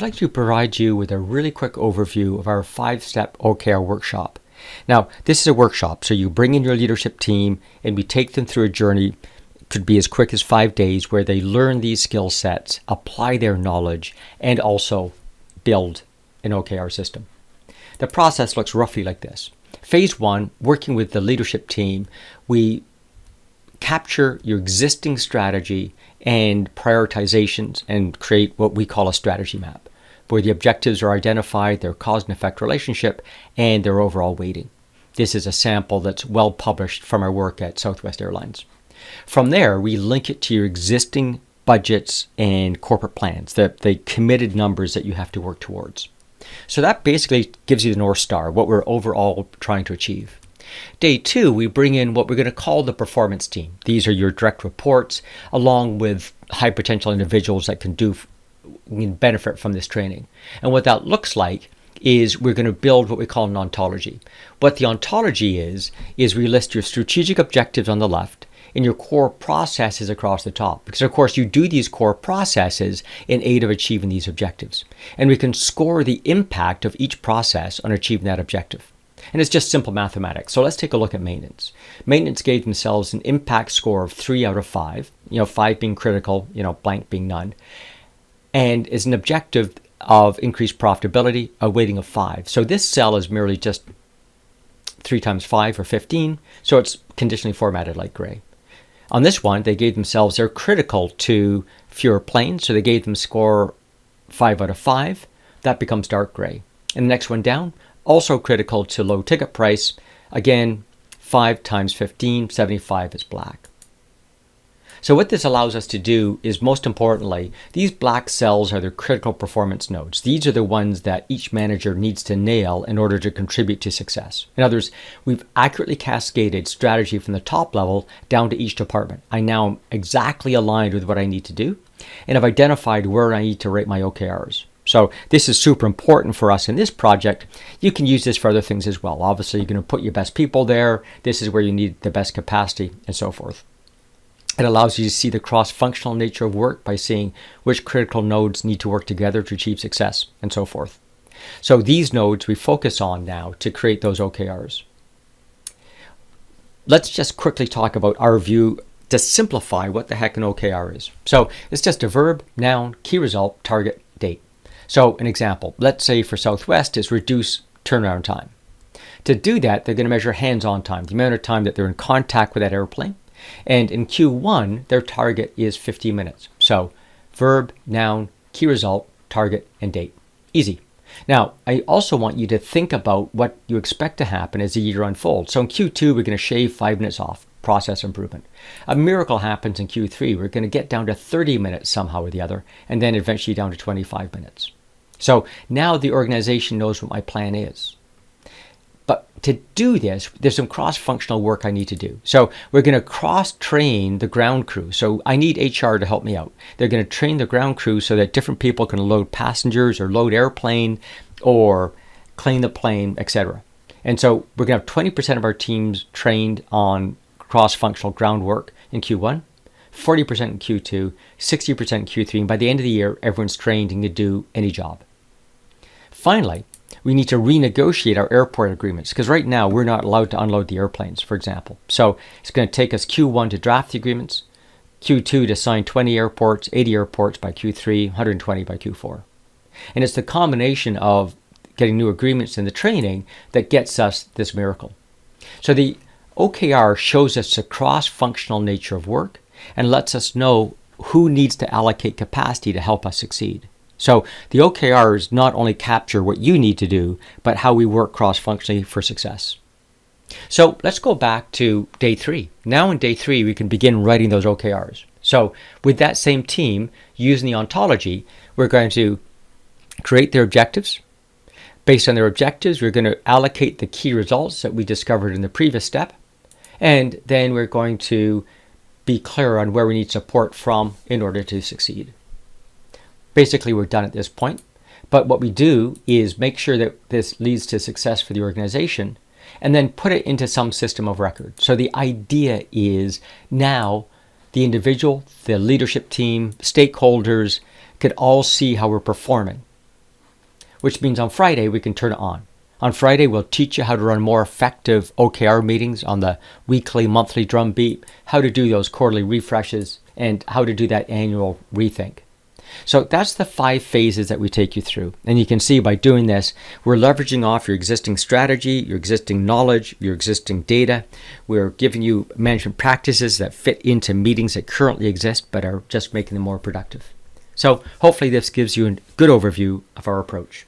I'd like to provide you with a really quick overview of our 5-step OKR workshop. Now, this is a workshop, so you bring in your leadership team and we take them through a journey. It could be as quick as 5 days where they learn these skill sets, apply their knowledge, and also build an OKR system. The process looks roughly like this. Phase 1, working with the leadership team, we capture your existing strategy and prioritizations and create what we call a strategy map, where the objectives are identified, their cause and effect relationship, and their overall weighting. This is a sample that's well published from our work at Southwest Airlines. From there, we link it to your existing budgets and corporate plans, the committed numbers that you have to work towards. So that basically gives you the North Star, what we're overall trying to achieve. Day 2, we bring in what we're going to call the performance team. These are your direct reports, along with high potential individuals that can benefit from this training. And what that looks like is we're going to build what we call an ontology. What the ontology is we list your strategic objectives on the left and your core processes across the top. Because of course you do these core processes in aid of achieving these objectives. And we can score the impact of each process on achieving that objective. And it's just simple mathematics. So let's take a look at maintenance. Maintenance gave themselves an impact score of 3 out of 5, 5 being critical, blank being none. And is an objective of increased profitability, a weighting of 5. So this cell is merely just 3 times 5 or 15. So it's conditionally formatted like gray. On this one, they gave themselves, they're critical to fewer planes. So they gave them score 5 out of 5. That becomes dark gray. And the next one down, also critical to low ticket price. Again, 5 times 15, 75 is black. So what this allows us to do is, most importantly, these black cells are the critical performance nodes. These are the ones that each manager needs to nail in order to contribute to success. In other words, we've accurately cascaded strategy from the top level down to each department. I now am exactly aligned with what I need to do, and I've identified where I need to rate my OKRs. So this is super important for us in this project. You can use this for other things as well. Obviously, you're going to put your best people there. This is where you need the best capacity and so forth. It allows you to see the cross-functional nature of work by seeing which critical nodes need to work together to achieve success and so forth. So these nodes we focus on now to create those OKRs. Let's just quickly talk about our view to simplify what the heck an OKR is. So it's just a verb, noun, key result, target, date. So an example, let's say for Southwest is reduce turnaround time. To do that, they're going to measure hands-on time, the amount of time that they're in contact with that airplane. And in Q1, their target is 50 minutes. So verb, noun, key result, target, and date. Easy. Now, I also want you to think about what you expect to happen as the year unfolds. So in Q2, we're going to shave 5 minutes off, process improvement. A miracle happens in Q3. We're going to get down to 30 minutes somehow or the other, and then eventually down to 25 minutes. So now the organization knows what my plan is. But to do this, there's some cross-functional work I need to do. So we're going to cross-train the ground crew. So I need HR to help me out. They're going to train the ground crew so that different people can load passengers or load airplane or clean the plane, etc. And so we're going to have 20% of our teams trained on cross-functional ground work in Q1, 40% in Q2, 60% in Q3. And by the end of the year, everyone's trained and can do any job. Finally, we need to renegotiate our airport agreements because right now we're not allowed to unload the airplanes, for example. So it's going to take us Q1 to draft the agreements, Q2 to sign 20 airports, 80 airports by Q3, 120 by Q4. And it's the combination of getting new agreements and the training that gets us this miracle. So the OKR shows us the cross-functional nature of work and lets us know who needs to allocate capacity to help us succeed. So the OKRs not only capture what you need to do, but how we work cross-functionally for success. So let's go back to day 3. Now in day 3, we can begin writing those OKRs. So with that same team, using the ontology, we're going to create their objectives. Based on their objectives, we're going to allocate the key results that we discovered in the previous step. And then we're going to be clear on where we need support from in order to succeed. Basically, we're done at this point. But what we do is make sure that this leads to success for the organization and then put it into some system of record. So the idea is now the individual, the leadership team, stakeholders could all see how we're performing. which means on Friday we can turn it on. On Friday, we'll teach you how to run more effective OKR meetings on the weekly, monthly drumbeat, how to do those quarterly refreshes, and how to do that annual rethink. So that's the 5 phases that we take you through. And you can see by doing this, we're leveraging off your existing strategy, your existing knowledge, your existing data. We're giving you management practices that fit into meetings that currently exist, but are just making them more productive. So hopefully this gives you a good overview of our approach.